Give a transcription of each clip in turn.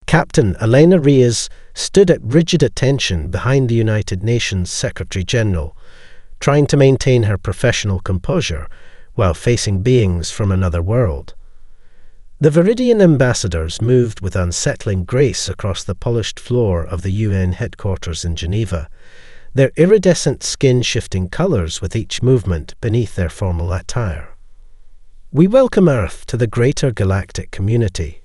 Captain Elena Reyes stood at rigid attention behind the United Nations Secretary-General, trying to maintain her professional composure while facing beings from another world. The Viridian ambassadors moved with unsettling grace across the polished floor of the UN headquarters in Geneva, their iridescent skin shifting colours with each movement beneath their formal attire. "We welcome Earth to the greater galactic community,"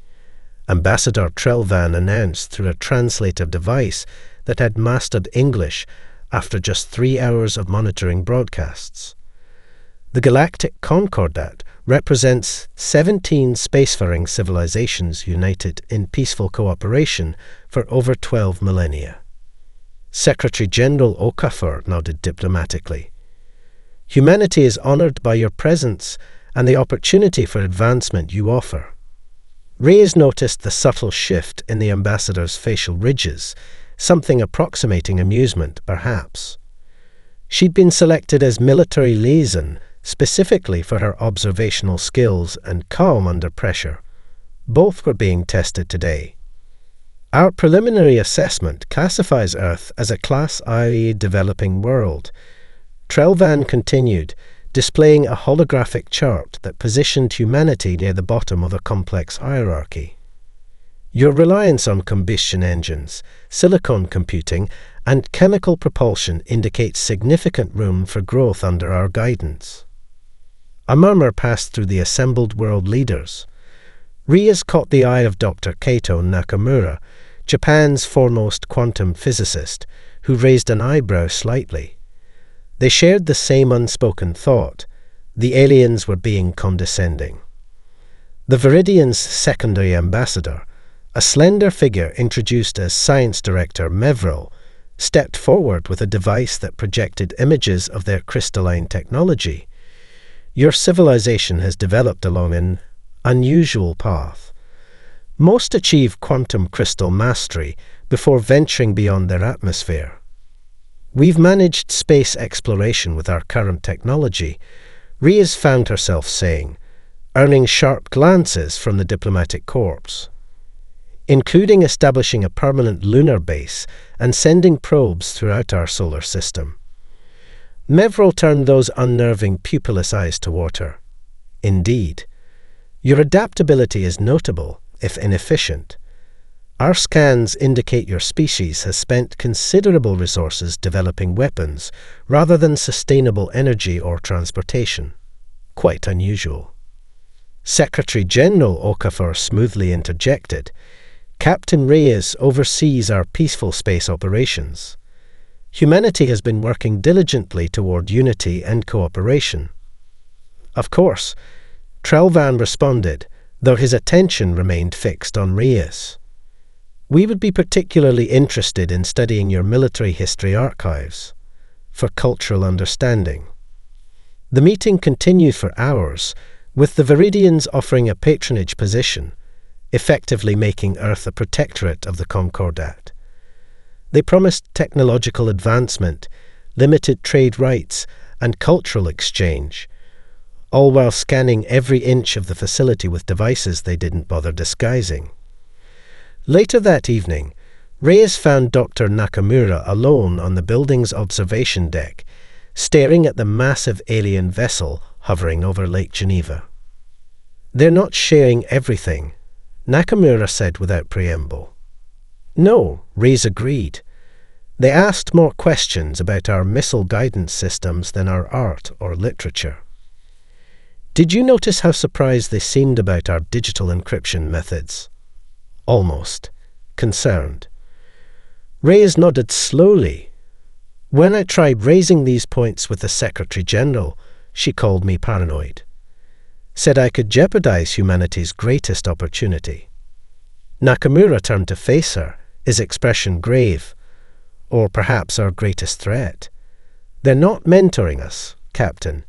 Ambassador Trelvan announced through a translative device that had mastered English after just 3 hours of monitoring broadcasts. The Galactic Concordat represents 17 spacefaring civilizations united in peaceful cooperation for over 12 millennia. Secretary-General Okafor nodded diplomatically. "Humanity is honoured by your presence and the opportunity for advancement you offer." Reyes noticed the subtle shift in the ambassador's facial ridges, something approximating amusement, perhaps. She'd been selected as military liaison specifically for her observational skills and calm under pressure. Both were being tested today. "Our preliminary assessment classifies Earth as a Class IA developing world," Trelvan continued, displaying a holographic chart that positioned humanity near the bottom of a complex hierarchy. "Your reliance on combustion engines, silicon computing, and chemical propulsion indicates significant room for growth under our guidance." A murmur passed through the assembled world leaders. Reyes caught the eye of Dr. Kaito Nakamura, Japan's foremost quantum physicist, who raised an eyebrow slightly. They shared the same unspoken thought: the aliens were being condescending. The Viridian's secondary ambassador, a slender figure introduced as Science Director Mevril, stepped forward with a device that projected images of their crystalline technology. "Your civilization has developed along an unusual path. Most achieve quantum crystal mastery before venturing beyond their atmosphere. We've managed space exploration with our current technology," Reyes found herself saying, earning sharp glances from the diplomatic corps, "including establishing a permanent lunar base and sending probes throughout our solar system." Mevril turned those unnerving pupilless eyes toward her. "Indeed. Your adaptability is notable, if inefficient. Our scans indicate your species has spent considerable resources developing weapons rather than sustainable energy or transportation. Quite unusual." Secretary-General Okafor smoothly interjected, "Captain Reyes oversees our peaceful space operations. Humanity has been working diligently toward unity and cooperation." "Of course," Trelvan responded, though his attention remained fixed on Reyes. "We would be particularly interested in studying your military history archives for cultural understanding." The meeting continued for hours, with the Viridians offering a patronage position, effectively making Earth a protectorate of the Concordat. They promised technological advancement, limited trade rights, and cultural exchange, all while scanning every inch of the facility with devices they didn't bother disguising. Later that evening, Reyes found Dr. Nakamura alone on the building's observation deck, staring at the massive alien vessel hovering over Lake Geneva. "They're not sharing everything," Nakamura said without preamble. "No," Reyes agreed. "They asked more questions about our missile guidance systems than our art or literature." "Did you notice how surprised they seemed about our digital encryption methods?" "Almost. Concerned." Reyes nodded slowly. "When I tried raising these points with the Secretary-General, she called me paranoid. Said I could jeopardize humanity's greatest opportunity." Nakamura turned to face her, his expression grave. "Or perhaps our greatest threat. They're not mentoring us, Captain.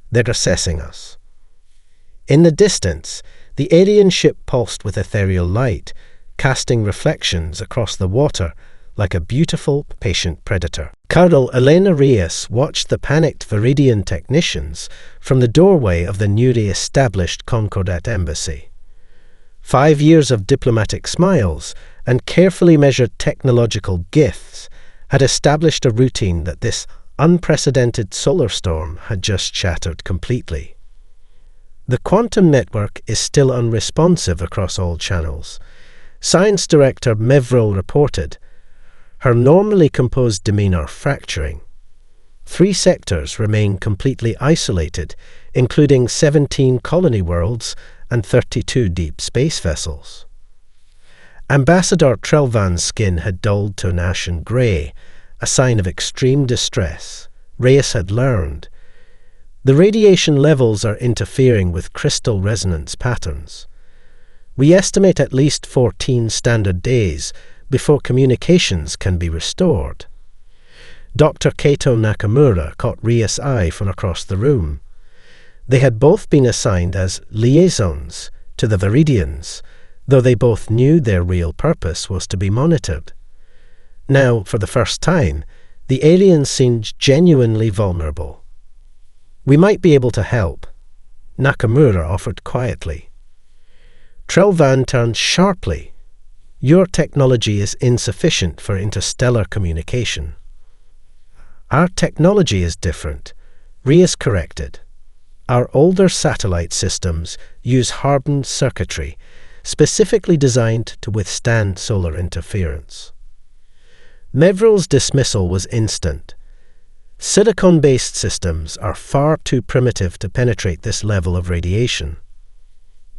They're assessing us." In the distance, the alien ship pulsed with ethereal light, casting reflections across the water like a beautiful, patient predator. Colonel Elena Reyes watched the panicked Viridian technicians from the doorway of the newly established Concordat embassy. 5 years of diplomatic smiles and carefully measured technological gifts had established a routine that this unprecedented solar storm had just shattered completely. The quantum network is still unresponsive across all channels. Science Director Mevril reported, her normally composed demeanor fracturing. 3 sectors remain completely isolated, including 17 colony worlds and 32 deep space vessels. Ambassador Trelvan's skin had dulled to an ashen grey, a sign of extreme distress. Reyes had learned. The radiation levels are interfering with crystal resonance patterns. We estimate at least 14 standard days before communications can be restored. Dr. Kato Nakamura caught Reyes' eye from across the room. They had both been assigned as liaisons to the Viridians, though they both knew their real purpose was to be monitored. Now, for the first time, the aliens seemed genuinely vulnerable. We might be able to help, Nakamura offered quietly. Trelvan turned sharply. Your technology is insufficient for interstellar communication. Our technology is different, Reyes corrected. Our older satellite systems use hardened circuitry, specifically designed to withstand solar interference. Mevril's dismissal was instant. Silicon-based systems are far too primitive to penetrate this level of radiation.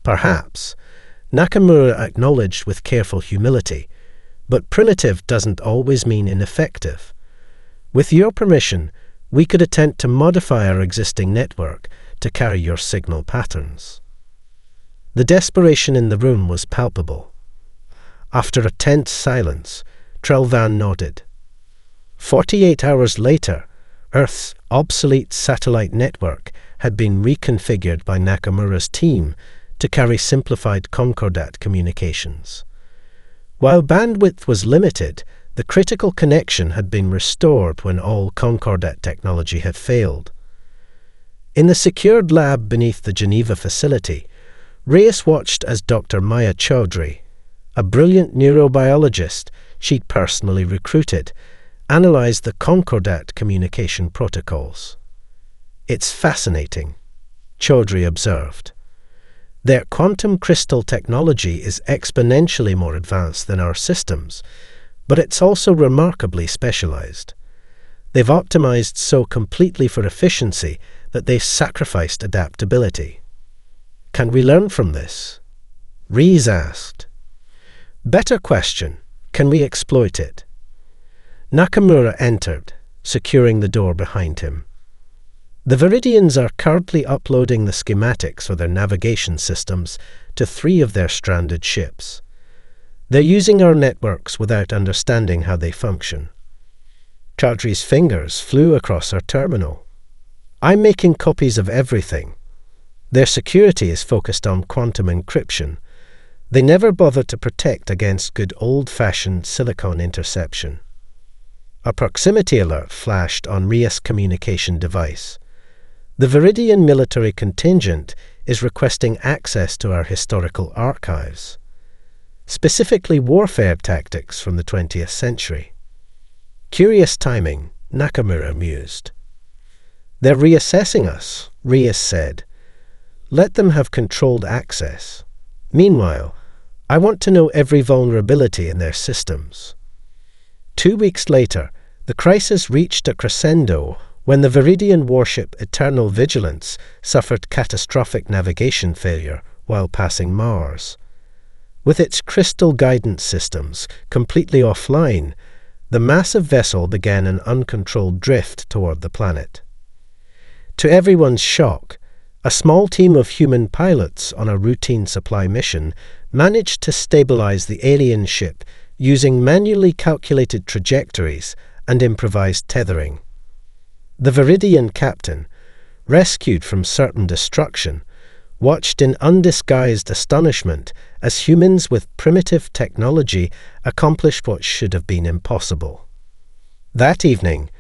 Perhaps, Nakamura acknowledged with careful humility, but primitive doesn't always mean ineffective. With your permission, we could attempt to modify our existing network to carry your signal patterns. The desperation in the room was palpable. After a tense silence, Trelvan nodded. 48 hours later, Earth's obsolete satellite network had been reconfigured by Nakamura's team to carry simplified Concordat communications. While bandwidth was limited, the critical connection had been restored when all Concordat technology had failed. In the secured lab beneath the Geneva facility, Reyes watched as Dr. Maya Chaudhry, a brilliant neurobiologist she'd personally recruited, analyzed the Concordat communication protocols. It's fascinating, Chaudhry observed. Their quantum crystal technology is exponentially more advanced than our systems, but it's also remarkably specialized. They've optimized so completely for efficiency that they've sacrificed adaptability. Can we learn from this? Reyes asked. Better question, can we exploit it? Nakamura entered, securing the door behind him. The Viridians are currently uploading the schematics for their navigation systems to 3 of their stranded ships. They're using our networks without understanding how they function. Chaudhry's fingers flew across our terminal. I'm making copies of everything. Their security is focused on quantum encryption. They never bother to protect against good old-fashioned silicon interception. A proximity alert flashed on Reyes' communication device. The Viridian military contingent is requesting access to our historical archives, specifically warfare tactics from the 20th century. Curious timing, Nakamura mused. They're reassessing us, Reyes said. Let them have controlled access. Meanwhile, I want to know every vulnerability in their systems. 2 weeks later, the crisis reached a crescendo when the Viridian warship Eternal Vigilance suffered catastrophic navigation failure while passing Mars. With its crystal guidance systems completely offline, the massive vessel began an uncontrolled drift toward the planet. To everyone's shock, a small team of human pilots on a routine supply mission managed to stabilize the alien ship using manually calculated trajectories and improvised tethering. The Viridian captain, rescued from certain destruction, watched in undisguised astonishment as humans with primitive technology accomplished what should have been impossible. That evening,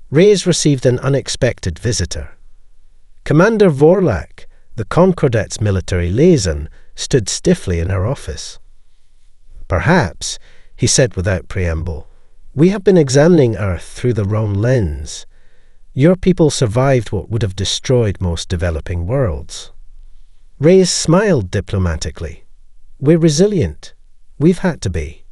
Reyes received an unexpected visitor. Commander Vorlak, the Concordat's military liaison, stood stiffly in her office. Perhaps he said without preamble. "We have been examining Earth through the wrong lens. Your people survived what would have destroyed most developing worlds." Reyes smiled diplomatically. "We're resilient. We've had to be."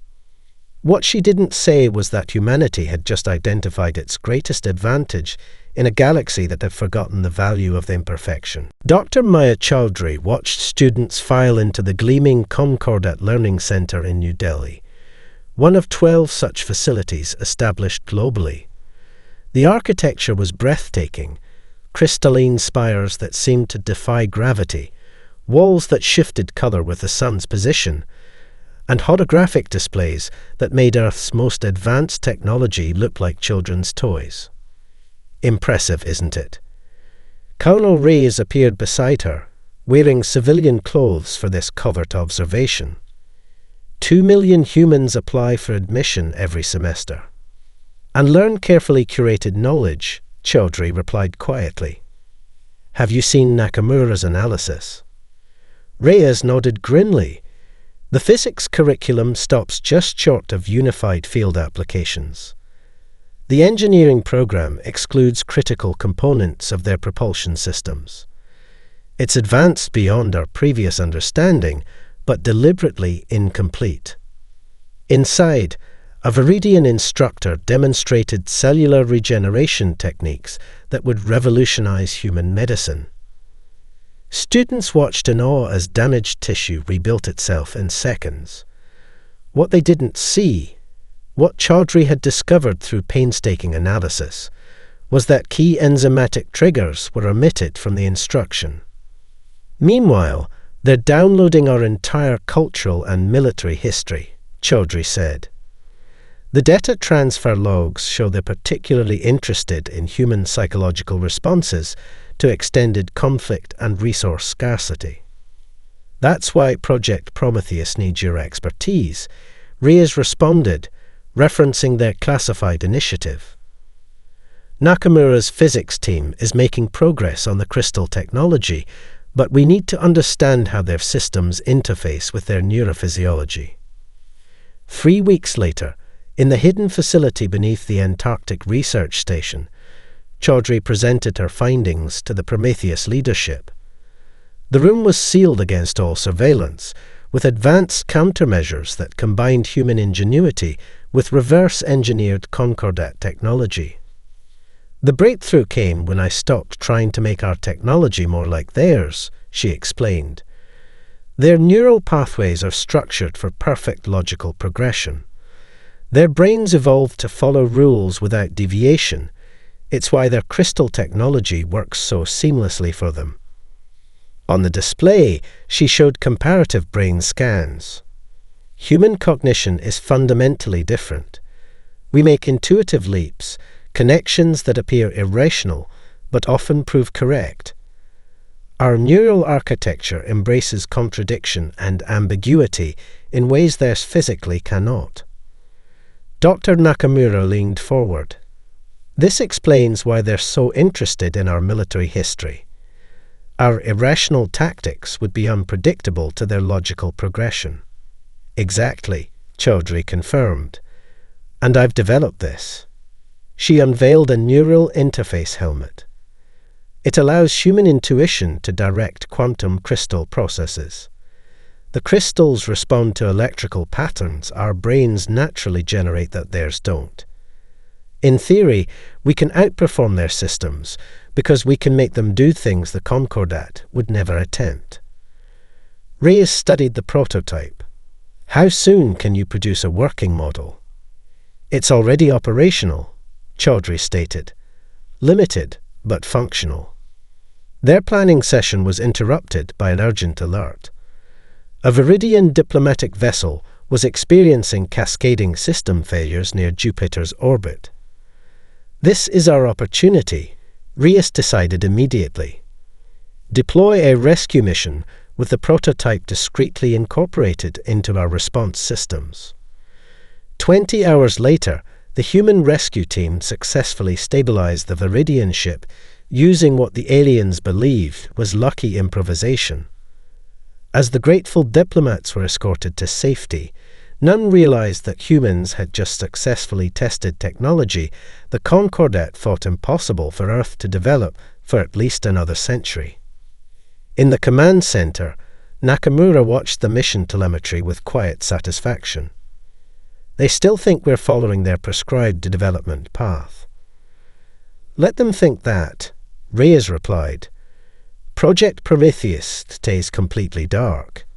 What she didn't say was that humanity had just identified its greatest advantage in a galaxy that had forgotten the value of imperfection. Dr. Maya Chowdhury watched students file into the gleaming Conquest Learning Center in New Delhi, one of 12 such facilities established globally. The architecture was breathtaking, crystalline spires that seemed to defy gravity, walls that shifted color with the sun's position, and holographic displays that made Earth's most advanced technology look like children's toys. Impressive, isn't it? Colonel Reyes appeared beside her, wearing civilian clothes for this covert observation. 2 million humans apply for admission every semester. And learn carefully curated knowledge, Chowdhury replied quietly. Have you seen Nakamura's analysis? Reyes nodded grimly. The physics curriculum stops just short of unified field applications. The engineering program excludes critical components of their propulsion systems. It's advanced beyond our previous understanding, but deliberately incomplete. Inside, a Viridian instructor demonstrated cellular regeneration techniques that would revolutionize human medicine. Students watched in awe as damaged tissue rebuilt itself in seconds. What they didn't see, what Chowdhury had discovered through painstaking analysis, was that key enzymatic triggers were omitted from the instruction. Meanwhile, they're downloading our entire cultural and military history, Chowdhury said. The data transfer logs show they're particularly interested in human psychological responses to extended conflict and resource scarcity. That's why Project Prometheus needs your expertise, Reyes responded, referencing their classified initiative. Nakamura's physics team is making progress on the crystal technology, but we need to understand how their systems interface with their neurophysiology. 3 weeks later, in the hidden facility beneath the Antarctic Research Station, Chowdhury presented her findings to the Prometheus leadership. The room was sealed against all surveillance, with advanced countermeasures that combined human ingenuity with reverse-engineered Concordat technology. The breakthrough came when I stopped trying to make our technology more like theirs, she explained. Their neural pathways are structured for perfect logical progression. Their brains evolved to follow rules without deviation. It's why their crystal technology works so seamlessly for them. On the display, she showed comparative brain scans. Human cognition is fundamentally different. We make intuitive leaps, connections that appear irrational, but often prove correct. Our neural architecture embraces contradiction and ambiguity in ways theirs physically cannot. Dr. Nakamura leaned forward. This explains why they're so interested in our military history. Our irrational tactics would be unpredictable to their logical progression. Exactly, Chowdhury confirmed. And I've developed this. She unveiled a neural interface helmet. It allows human intuition to direct quantum crystal processes. The crystals respond to electrical patterns our brains naturally generate that theirs don't. In theory, we can outperform their systems because we can make them do things the Concordat would never attempt. Reyes studied the prototype. How soon can you produce a working model? It's already operational, Chowdhury stated. Limited, but functional. Their planning session was interrupted by an urgent alert. A Viridian diplomatic vessel was experiencing cascading system failures near Jupiter's orbit. This is our opportunity, Reyes decided immediately. Deploy a rescue mission with the prototype discreetly incorporated into our response systems. 20 hours later, the human rescue team successfully stabilized the Viridian ship using what the aliens believed was lucky improvisation. As the grateful diplomats were escorted to safety, None realized that humans had just successfully tested technology the Concordat thought impossible for Earth to develop for at least another century. In the command center, Nakamura watched the mission telemetry with quiet satisfaction. They still think we're following their prescribed development path. Let them think that, Reyes replied. Project Prometheus stays completely dark.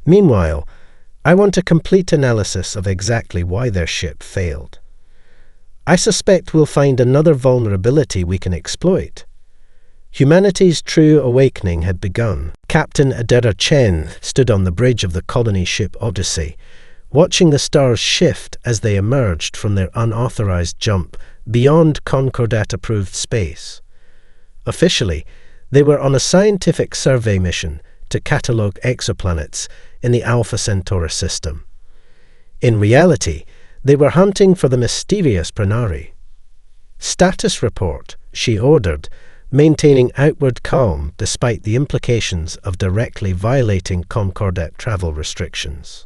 Meanwhile, I want a complete analysis of exactly why their ship failed. I suspect we'll find another vulnerability we can exploit. Humanity's true awakening had begun. Captain Adera Chen stood on the bridge of the colony ship Odyssey, watching the stars shift as they emerged from their unauthorized jump beyond Concordat-approved space. Officially, they were on a scientific survey mission to catalogue exoplanets in the Alpha Centauri system. In reality, they were hunting for the mysterious Pranari. Status report, she ordered, maintaining outward calm despite the implications of directly violating Concordat travel restrictions.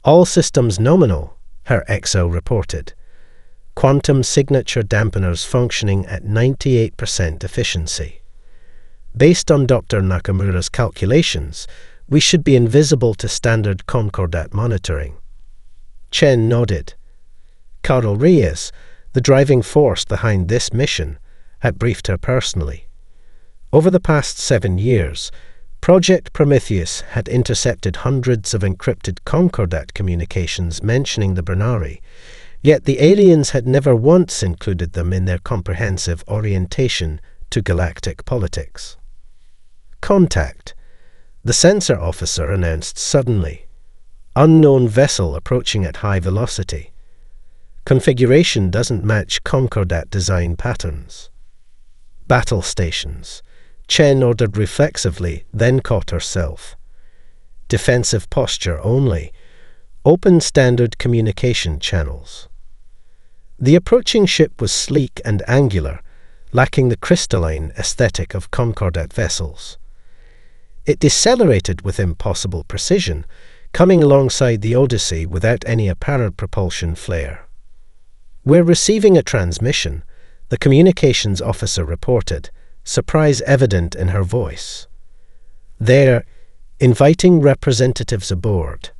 All systems nominal, her XO reported. Quantum signature dampeners functioning at 98% efficiency. Based on Dr. Nakamura's calculations, we should be invisible to standard Concordat monitoring. Chen nodded. Carl Reyes, the driving force behind this mission, had briefed her personally. Over the past 7 years, Project Prometheus had intercepted hundreds of encrypted Concordat communications mentioning the Pranari, yet the aliens had never once included them in their comprehensive orientation to galactic politics. Contact, the sensor officer announced suddenly. Unknown vessel approaching at high velocity. Configuration doesn't match Concordat design patterns. Battle stations. Chen ordered reflexively, then caught herself. Defensive posture only. Open standard communication channels. The approaching ship was sleek and angular, lacking the crystalline aesthetic of Concordat vessels. It decelerated with impossible precision, coming alongside the Odyssey without any apparent propulsion flare. We're receiving a transmission, the communications officer reported, surprise evident in her voice. They're inviting representatives aboard.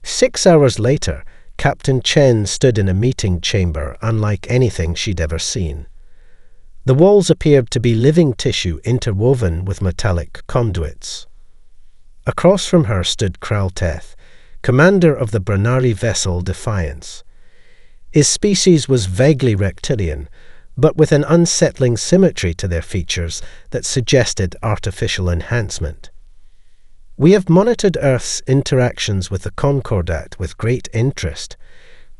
6 hours later, Captain Chen stood in a meeting chamber unlike anything she'd ever seen. The walls appeared to be living tissue interwoven with metallic conduits. Across from her stood Kralteth, commander of the Pranari vessel Defiance. His species was vaguely reptilian, but with an unsettling symmetry to their features that suggested artificial enhancement. We have monitored Earth's interactions with the Concordat with great interest,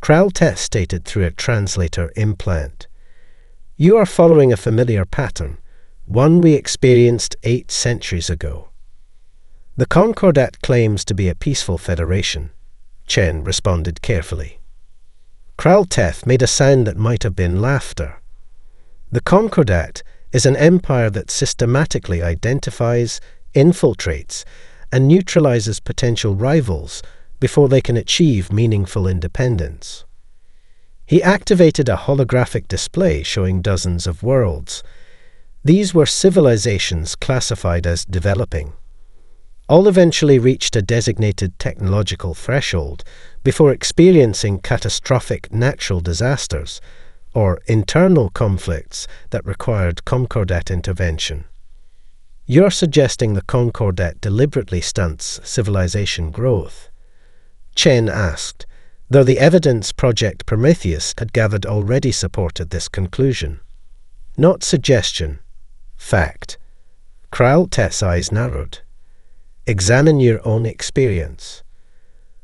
Kralteth stated through a translator implant. You are following a familiar pattern, one we experienced 8 centuries ago. The Concordat claims to be a peaceful federation, Chen responded carefully. Kralteth made a sound that might have been laughter. The Concordat is an empire that systematically identifies, infiltrates, and neutralizes potential rivals before they can achieve meaningful independence. He activated a holographic display showing dozens of worlds. These were civilizations classified as developing. All eventually reached a designated technological threshold before experiencing catastrophic natural disasters or internal conflicts that required Concordat intervention. You're suggesting the Concordat deliberately stunts civilization growth? Chen asked, though the evidence Project Prometheus had gathered already supported this conclusion. Not suggestion. Fact. Kralteth's eyes narrowed. Examine your own experience.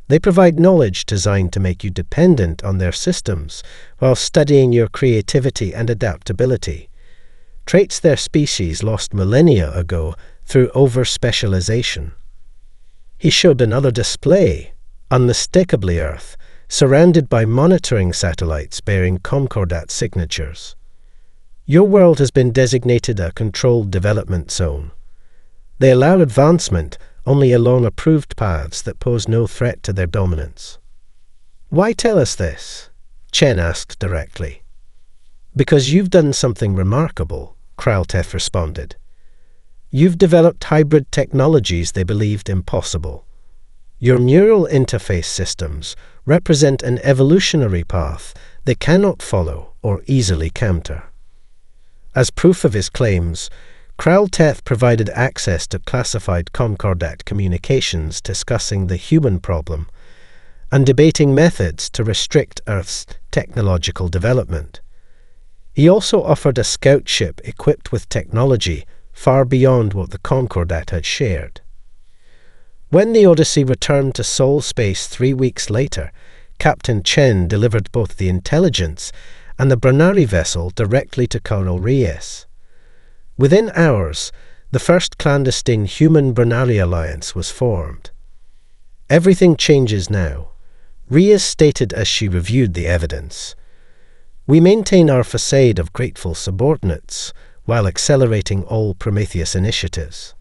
They provide knowledge designed to make you dependent on their systems while studying your creativity and adaptability. Traits their species lost millennia ago through over-specialization. He showed another display, unmistakably Earth, surrounded by monitoring satellites bearing Concordat signatures. Your world has been designated a controlled development zone. They allow advancement only along approved paths that pose no threat to their dominance. "Why tell us this?" Chen asked directly. "Because you've done something remarkable," Kralteth responded. "You've developed hybrid technologies they believed impossible. Your neural interface systems represent an evolutionary path they cannot follow or easily counter." As proof of his claims, Kralteth provided access to classified Concordat communications discussing the human problem and debating methods to restrict Earth's technological development. He also offered a scout ship equipped with technology far beyond what the Concordat had shared. When the Odyssey returned to Sol space 3 weeks later, Captain Chen delivered both the intelligence and the Branari vessel directly to Colonel Reyes. Within hours, the first clandestine human-Branari alliance was formed. "Everything changes now," Reyes stated as she reviewed the evidence. "We maintain our facade of grateful subordinates while accelerating all Prometheus initiatives."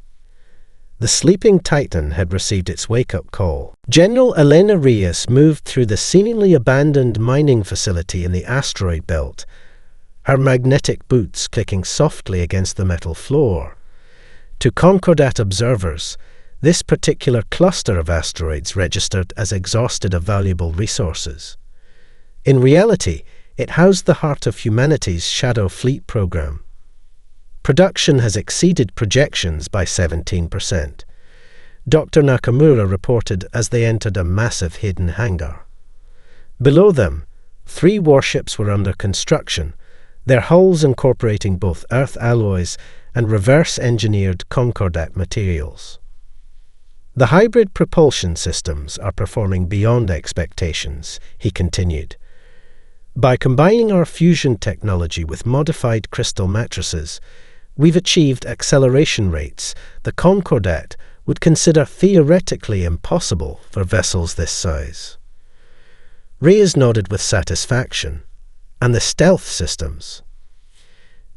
The sleeping Titan had received its wake-up call. General Elena Reyes moved through the seemingly abandoned mining facility in the asteroid belt, her magnetic boots clicking softly against the metal floor. To Concordat observers, this particular cluster of asteroids registered as exhausted of valuable resources. In reality, it housed the heart of humanity's Shadow Fleet program. Production has exceeded projections by 17%. Dr. Nakamura reported as they entered a massive hidden hangar. Below them, 3 warships were under construction, their hulls incorporating both Earth alloys and reverse-engineered Concordat materials. "The hybrid propulsion systems are performing beyond expectations," he continued. "By combining our fusion technology with modified crystal matrices, we've achieved acceleration rates the Concordat would consider theoretically impossible for vessels this size." Reyes nodded with satisfaction. "And the stealth systems?"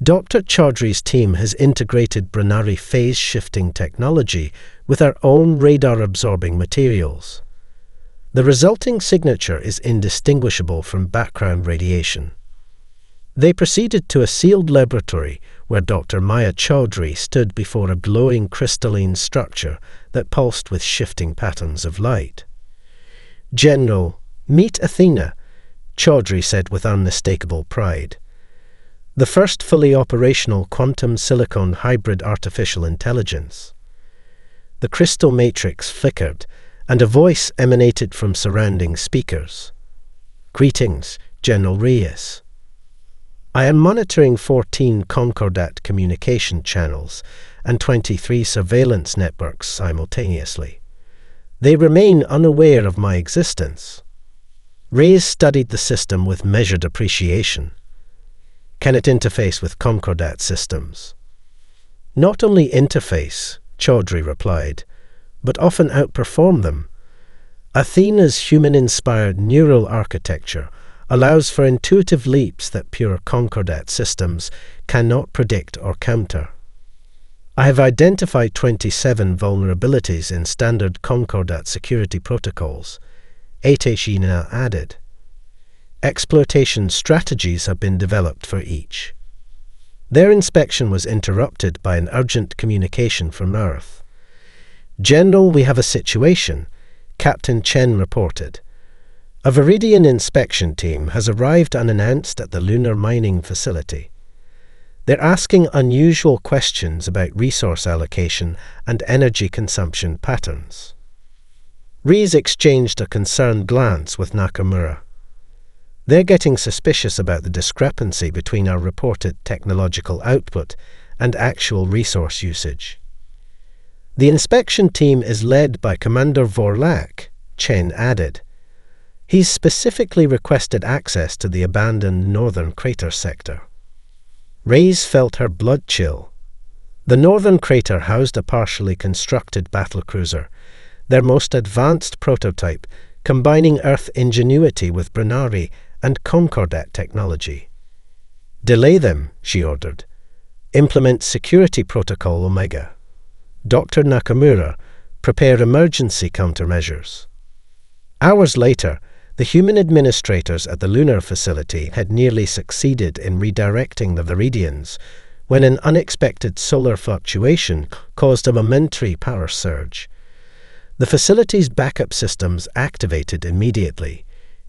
Dr. Chaudhry's team has integrated Branari phase-shifting technology with our own radar-absorbing materials. The resulting signature is indistinguishable from background radiation. They proceeded to a sealed laboratory where Dr. Maya Chaudhry stood before a glowing crystalline structure that pulsed with shifting patterns of light. "General, meet Athena," Chaudhry said with unmistakable pride. "The first fully operational quantum silicon hybrid artificial intelligence." The crystal matrix flickered, and a voice emanated from surrounding speakers. "Greetings, General Reyes. I am monitoring 14 Concordat communication channels and 23 surveillance networks simultaneously. They remain unaware of my existence." Reyes studied the system with measured appreciation. "Can it interface with Concordat systems?" "Not only interface," Chaudhry replied, "but often outperform them. Athena's human-inspired neural architecture allows for intuitive leaps that pure Concordat systems cannot predict or counter. I have identified 27 vulnerabilities in standard Concordat security protocols," Ateshina added. "Exploitation strategies have been developed for each." Their inspection was interrupted by an urgent communication from Earth. "General, we have a situation," Captain Chen reported. "A Viridian inspection team has arrived unannounced at the lunar mining facility. They're asking unusual questions about resource allocation and energy consumption patterns." Reyes exchanged a concerned glance with Nakamura. "They're getting suspicious about the discrepancy between our reported technological output and actual resource usage." "The inspection team is led by Commander Vorlak," Chen added. "He's specifically requested access to the abandoned northern crater sector." Reyes felt her blood chill. The northern crater housed a partially constructed battlecruiser, their most advanced prototype, combining Earth ingenuity with Branari and Concordat technology. "Delay them," she ordered. "Implement Security Protocol Omega." Dr. Nakamura, prepare emergency countermeasures. Hours later, the human administrators at the lunar facility had nearly succeeded in redirecting the Viridians when an unexpected solar fluctuation caused a momentary power surge. The facility's backup systems activated immediately,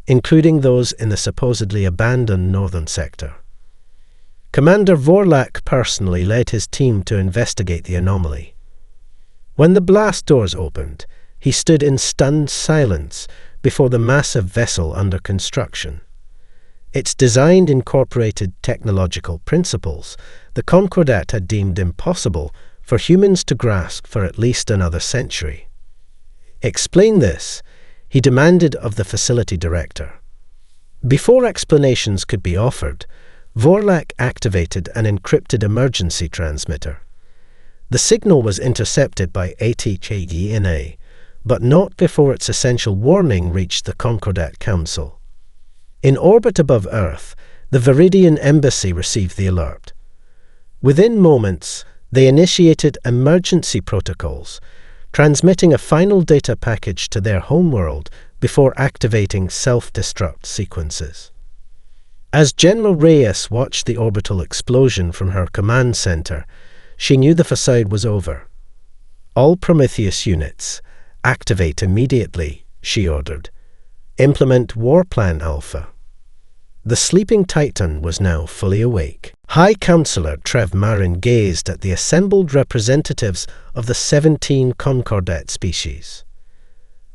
including those in the supposedly abandoned northern sector. Commander Vorlak personally led his team to investigate the anomaly. When the blast doors opened, he stood in stunned silence before the massive vessel under construction. Its design incorporated technological principles the Concordat had deemed impossible for humans to grasp for at least another century. "Explain this," he demanded of the facility director. Before explanations could be offered, Vorlak activated an encrypted emergency transmitter. The signal was intercepted by HFY, but not before its essential warning reached the Concordat Council. In orbit above Earth, the Viridian embassy received the alert. Within moments, they initiated emergency protocols, transmitting a final data package to their homeworld before activating self-destruct sequences. As General Reyes watched the orbital explosion from her command center, she knew the facade was over. "All Prometheus units, activate immediately," she ordered. "Implement War Plan Alpha." The sleeping Titan was now fully awake. High Counselor Trev Marin gazed at the assembled representatives of the 17 Concordat species.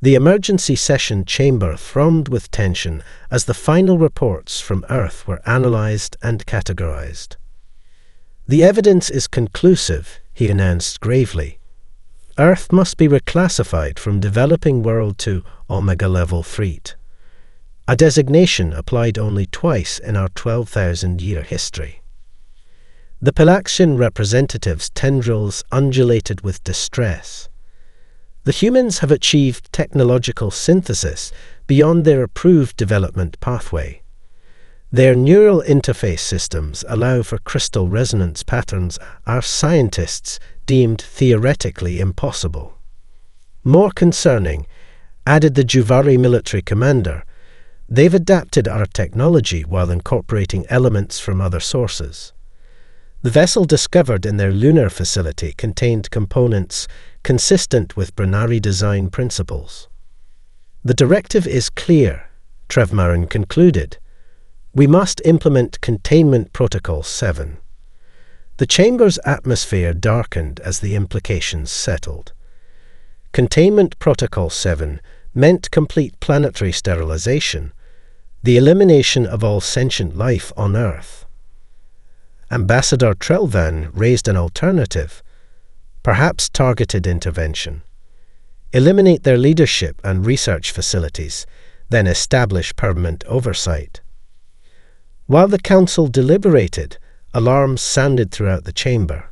The emergency session chamber thrummed with tension as the final reports from Earth were analyzed and categorized. "The evidence is conclusive," he announced gravely. "Earth must be reclassified from developing world to Omega-level fleet, a designation applied only twice in our 12,000-year history." The Pelaxian representatives' tendrils undulated with distress. The humans have achieved technological synthesis beyond their approved development pathway. Their neural interface systems allow for crystal resonance patterns our scientists deemed theoretically impossible. More concerning, added the Juvari military commander, they've adapted our technology while incorporating elements from other sources. The vessel discovered in their lunar facility contained components consistent with Bernari design principles. "The directive is clear," Trev Marin concluded. "We must implement Containment Protocol 7. The chamber's atmosphere darkened as the implications settled. Containment Protocol 7 meant complete planetary sterilization, the elimination of all sentient life on Earth. Ambassador Trelvan raised an alternative, perhaps targeted intervention. Eliminate their leadership and research facilities, then establish permanent oversight. While the council deliberated, alarms sounded throughout the chamber.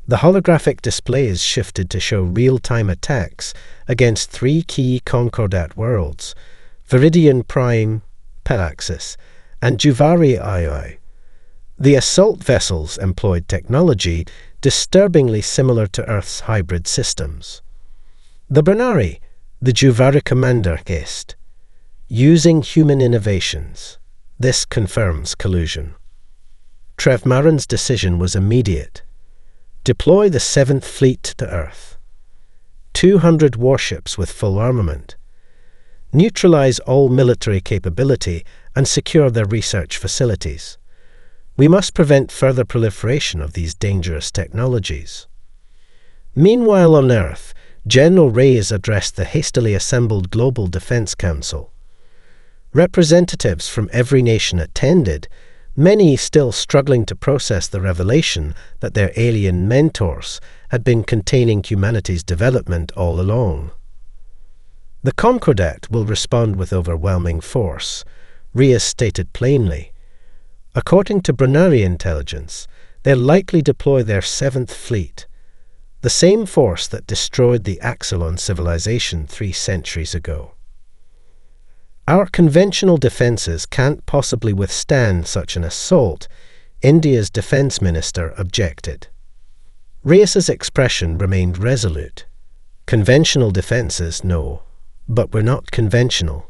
The holographic displays shifted to show real-time attacks against 3 key Concordat worlds, Viridian Prime, Pelaxis, and Juvari II. The assault vessels employed technology disturbingly similar to Earth's hybrid systems. The Bernari, the Juvari commander, hissed, "Using human innovations. This confirms collusion." Trev Marin's decision was immediate. Deploy the 7th Fleet to Earth. 200 warships with full armament. Neutralize all military capability and secure their research facilities. We must prevent further proliferation of these dangerous technologies. Meanwhile on Earth, General Reyes addressed the hastily assembled Global Defense Council. Representatives from every nation attended, many still struggling to process the revelation that their alien mentors had been containing humanity's development all along. "The Concordat will respond with overwhelming force," Reyes stated plainly. "According to Bernari intelligence, they'll likely deploy their 7th Fleet, the same force that destroyed the Axelon civilization 3 centuries ago. Our conventional defenses can't possibly withstand such an assault," India's defense minister objected. Reyes's expression remained resolute. Conventional defenses, no. But we're not conventional.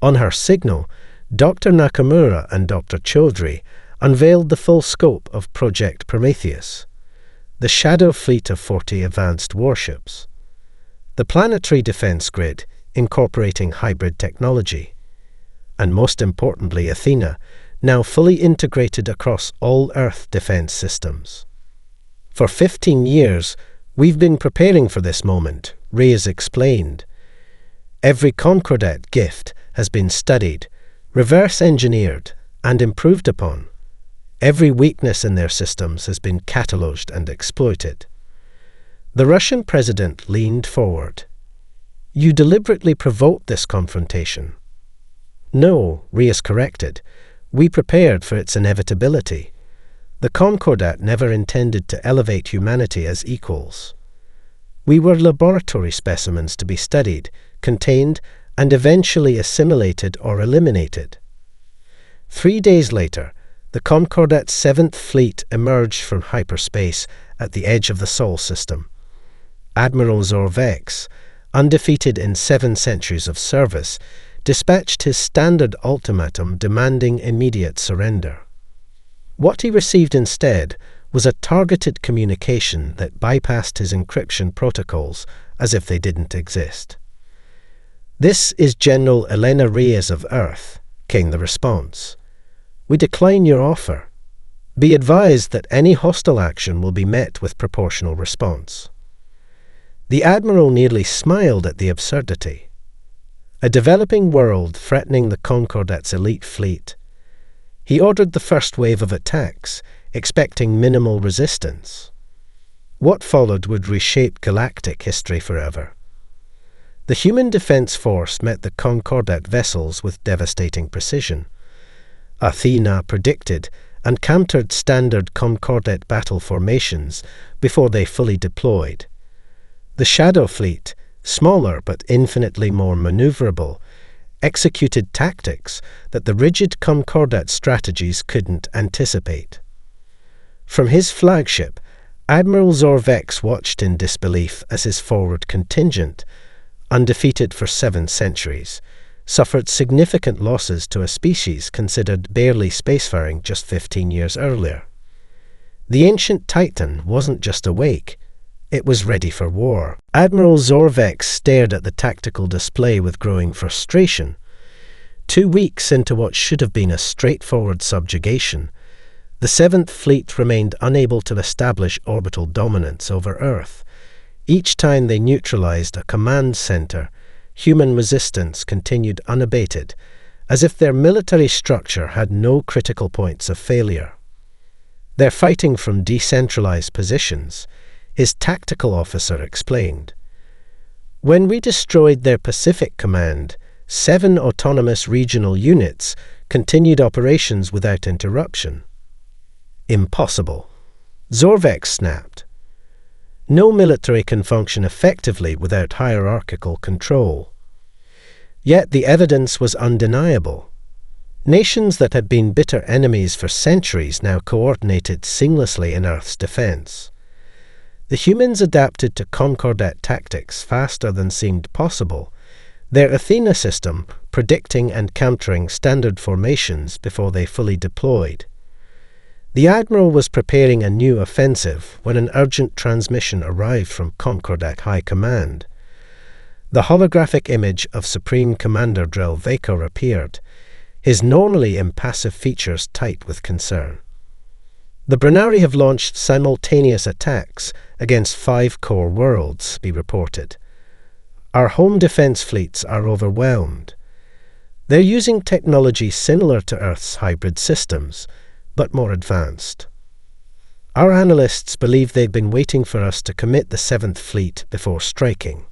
On her signal, Dr. Nakamura and Dr. Chaudhry unveiled the full scope of Project Prometheus, the shadow fleet of 40 advanced warships, the planetary defense grid incorporating hybrid technology, and most importantly Athena, now fully integrated across all Earth defense systems. For 15 years, we've been preparing for this moment, Reyes explained. Every Concordat gift has been studied, reverse-engineered, and improved upon. Every weakness in their systems has been catalogued and exploited. The Russian president leaned forward. You deliberately provoked this confrontation. No, Reyes corrected. We prepared for its inevitability. The Concordat never intended to elevate humanity as equals. We were laboratory specimens to be studied, contained, and eventually assimilated or eliminated. 3 days later, the Concordat's 7th Fleet emerged from hyperspace at the edge of the Sol system. Admiral Zorvex, undefeated in 7 centuries of service, dispatched his standard ultimatum demanding immediate surrender. What he received instead was a targeted communication that bypassed his encryption protocols as if they didn't exist. This is General Elena Reyes of Earth, came the response. We decline your offer. Be advised that any hostile action will be met with proportional response. The Admiral nearly smiled at the absurdity. A developing world threatening the Concordat's elite fleet. He ordered the first wave of attacks, expecting minimal resistance. What followed would reshape galactic history forever. The human defense force met the Concordat vessels with devastating precision. Athena predicted and countered standard Concordat battle formations before they fully deployed. The Shadow Fleet, smaller but infinitely more maneuverable, executed tactics that the rigid Concordat strategies couldn't anticipate. From his flagship, Admiral Zorvex watched in disbelief as his forward contingent, undefeated for 7 centuries, suffered significant losses to a species considered barely spacefaring just 15 years earlier. The ancient Titan wasn't just awake, it was ready for war. Admiral Zorvex stared at the tactical display with growing frustration. 2 weeks into what should have been a straightforward subjugation, the 7th Fleet remained unable to establish orbital dominance over Earth. Each time they neutralized a command center, human resistance continued unabated, as if their military structure had no critical points of failure. They're fighting from decentralized positions, his tactical officer explained. When we destroyed their Pacific command, 7 autonomous regional units continued operations without interruption. Impossible. Zorvex snapped. No military can function effectively without hierarchical control. Yet the evidence was undeniable. Nations that had been bitter enemies for centuries now coordinated seamlessly in Earth's defense. The humans adapted to Concordat tactics faster than seemed possible, their Athena system predicting and countering standard formations before they fully deployed. The Admiral was preparing a new offensive when an urgent transmission arrived from Concordat High Command. The holographic image of Supreme Commander Drelvakor appeared, his normally impassive features tight with concern. The Brennari have launched simultaneous attacks against 5 core worlds, he reported. Our home defense fleets are overwhelmed. They're using technology similar to Earth's hybrid systems, but more advanced. Our analysts believe they've been waiting for us to commit the 7th Fleet before striking.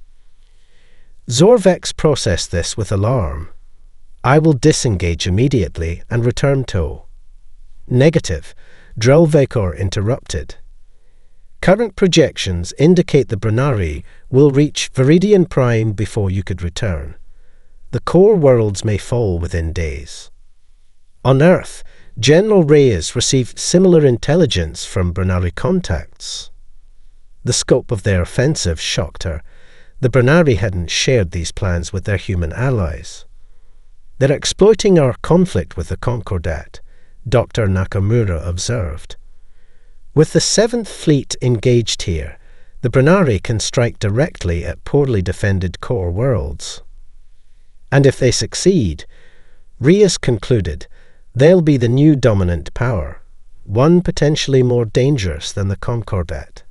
Zorvex processed this with alarm. I will disengage immediately and return tow. Negative. Drelvakor interrupted. Current projections indicate the Brennari will reach Viridian Prime before you could return. The core worlds may fall within days. On Earth, General Reyes received similar intelligence from Brennari contacts. The scope of their offensive shocked her, The Bernari hadn't shared these plans with their human allies. "They're exploiting our conflict with the Concordat," Dr. Nakamura observed. "With the 7th Fleet engaged here, the Bernari can strike directly at poorly defended core worlds. And if they succeed," Rias concluded, "they'll be the new dominant power, one potentially more dangerous than the Concordat."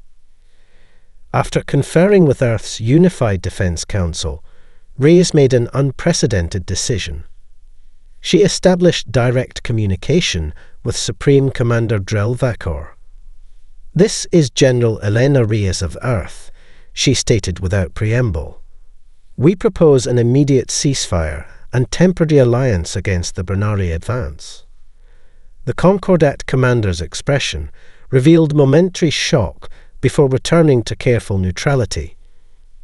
After conferring with Earth's Unified Defense Council, Rias made an unprecedented decision. She established direct communication with Supreme Commander Drelvakor. "This is General Elena Rias of Earth," she stated without preamble. "We propose an immediate ceasefire and temporary alliance against the Bernari advance." The Concordat commander's expression revealed momentary shock before returning to careful neutrality.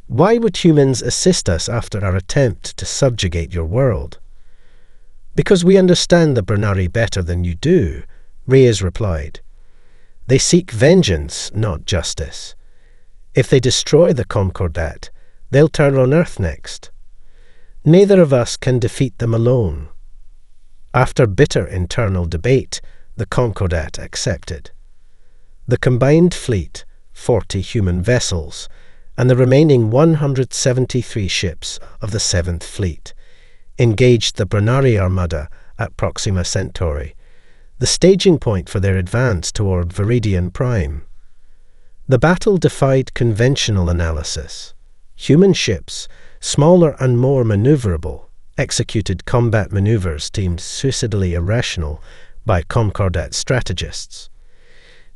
"Why would humans assist us after our attempt to subjugate your world?" "Because we understand the Bernari better than you do," Reyes replied. "They seek vengeance, not justice. If they destroy the Concordat, they'll turn on Earth next. Neither of us can defeat them alone." After bitter internal debate, the Concordat accepted. The combined fleet, 40 human vessels, and the remaining 173 ships of the 7th Fleet, engaged the Bernari Armada at Proxima Centauri, the staging point for their advance toward Viridian Prime. The battle defied conventional analysis. Human ships, smaller and more maneuverable, executed combat maneuvers deemed suicidally irrational by Concordat strategists.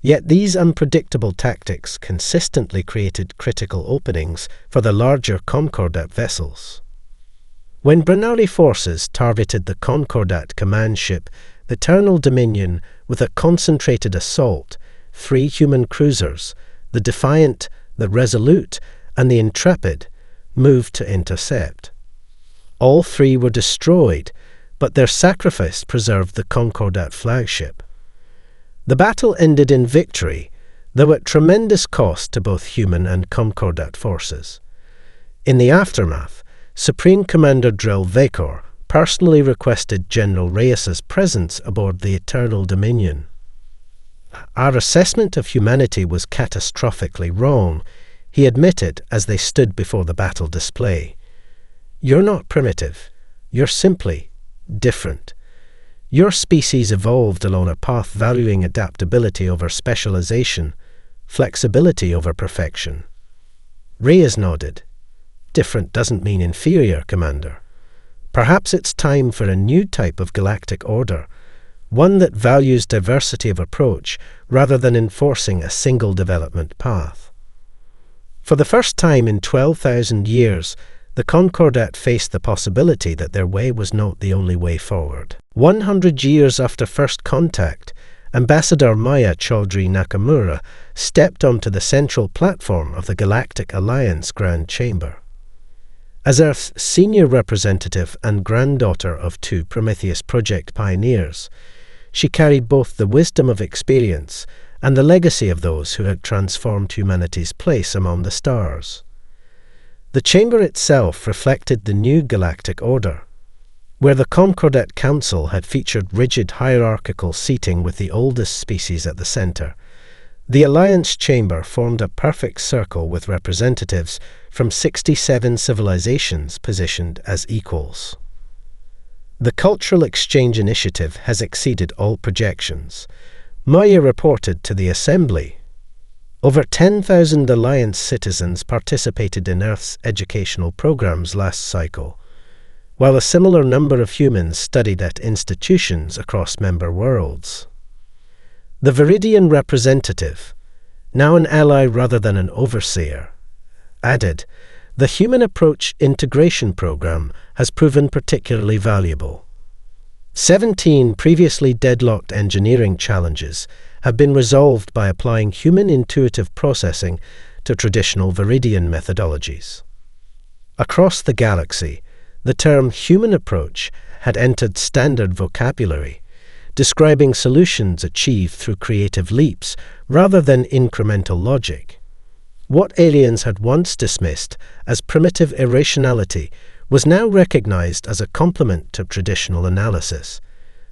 Yet these unpredictable tactics consistently created critical openings for the larger Concordat vessels. When Bernari forces targeted the Concordat command ship, the Eternal Dominion, with a concentrated assault, 3 human cruisers, the Defiant, the Resolute, and the Intrepid, moved to intercept. All 3 were destroyed, but their sacrifice preserved the Concordat flagship. The battle ended in victory, though at tremendous cost to both human and Concordat forces. In the aftermath, Supreme Commander Drelvakor personally requested General Reyes's presence aboard the Eternal Dominion. "Our assessment of humanity was catastrophically wrong," he admitted as they stood before the battle display. "You're not primitive. You're simply different. Your species evolved along a path valuing adaptability over specialization, flexibility over perfection." Reyes nodded. "Different doesn't mean inferior, Commander. Perhaps it's time for a new type of galactic order, one that values diversity of approach rather than enforcing a single development path." For the first time in 12,000 years, the Concordat faced the possibility that their way was not the only way forward. 100 years after first contact, Ambassador Maya Chaudhry Nakamura stepped onto the central platform of the Galactic Alliance Grand Chamber. As Earth's senior representative and granddaughter of 2 Prometheus Project pioneers, she carried both the wisdom of experience and the legacy of those who had transformed humanity's place among the stars. The chamber itself reflected the new galactic order. Where the Concordat Council had featured rigid hierarchical seating with the oldest species at the center, the Alliance Chamber formed a perfect circle with representatives from 67 civilizations positioned as equals. The Cultural Exchange Initiative has exceeded all projections. Maya reported to the Assembly. Over 10,000 Alliance citizens participated in Earth's educational programs last cycle, while a similar number of humans studied at institutions across member worlds. The Viridian representative, now an ally rather than an overseer, added, "The Human Approach Integration Program has proven particularly valuable. 17 previously deadlocked engineering challenges have been resolved by applying human intuitive processing to traditional Viridian methodologies." Across the galaxy, the term human approach had entered standard vocabulary, describing solutions achieved through creative leaps rather than incremental logic. What aliens had once dismissed as primitive irrationality was now recognized as a complement to traditional analysis.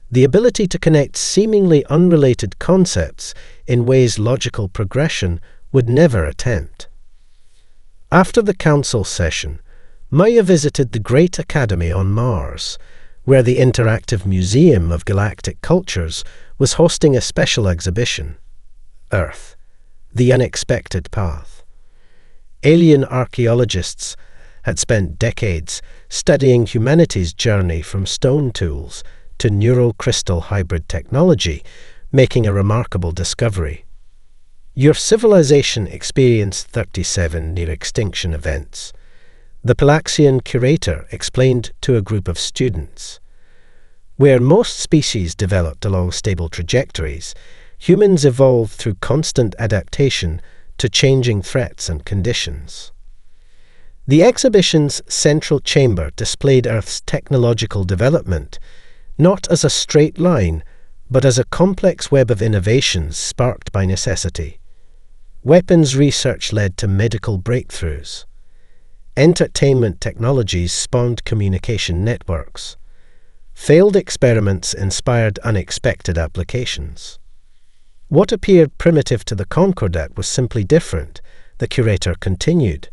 The ability to connect seemingly unrelated concepts in ways logical progression would never attempt. After the council session, Maya visited the Great Academy on Mars, where the Interactive Museum of Galactic Cultures was hosting a special exhibition, Earth, the Unexpected Path. Alien archaeologists had spent decades studying humanity's journey from stone tools to neural crystal hybrid technology, making a remarkable discovery. Your civilization experienced 37 near-extinction events, the Palaxian curator explained to a group of students. Where most species developed along stable trajectories, humans evolved through constant adaptation to changing threats and conditions. The exhibition's central chamber displayed Earth's technological development, not as a straight line, but as a complex web of innovations sparked by necessity. Weapons research led to medical breakthroughs. Entertainment technologies spawned communication networks. Failed experiments inspired unexpected applications. What appeared primitive to the Concordat was simply different, the curator continued.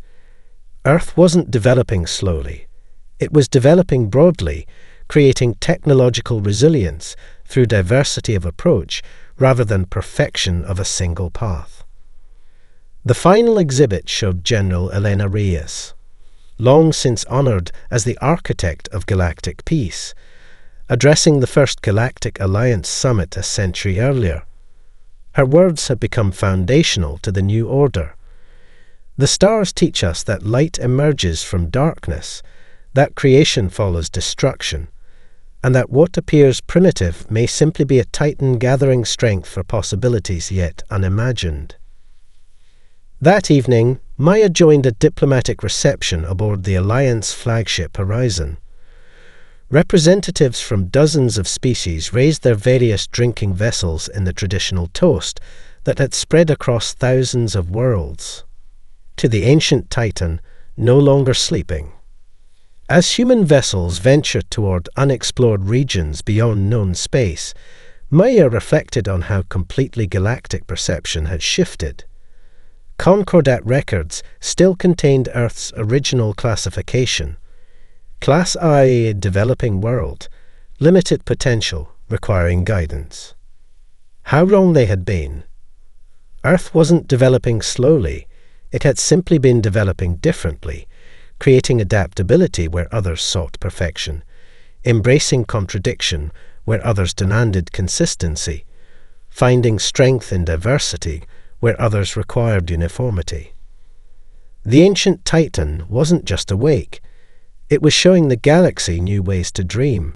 Earth wasn't developing slowly. It was developing broadly, creating technological resilience through diversity of approach rather than perfection of a single path. The final exhibit showed General Elena Reyes, long since honored as the architect of galactic peace, addressing the first Galactic Alliance summit a century earlier. Her words had become foundational to the new order. The stars teach us that light emerges from darkness, that creation follows destruction, and that what appears primitive may simply be a titan gathering strength for possibilities yet unimagined. That evening, Maya joined a diplomatic reception aboard the Alliance flagship Horizon. Representatives from dozens of species raised their various drinking vessels in the traditional toast that had spread across thousands of worlds. To the ancient Titan, no longer sleeping. As human vessels ventured toward unexplored regions beyond known space, Maya reflected on how completely galactic perception had shifted. Concordat records still contained Earth's original classification. Class I, developing world, limited potential, requiring guidance. How wrong they had been. Earth wasn't developing slowly, it had simply been developing differently, creating adaptability where others sought perfection, embracing contradiction where others demanded consistency, finding strength in diversity where others required uniformity. The ancient Titan wasn't just awake, it was showing the galaxy new ways to dream.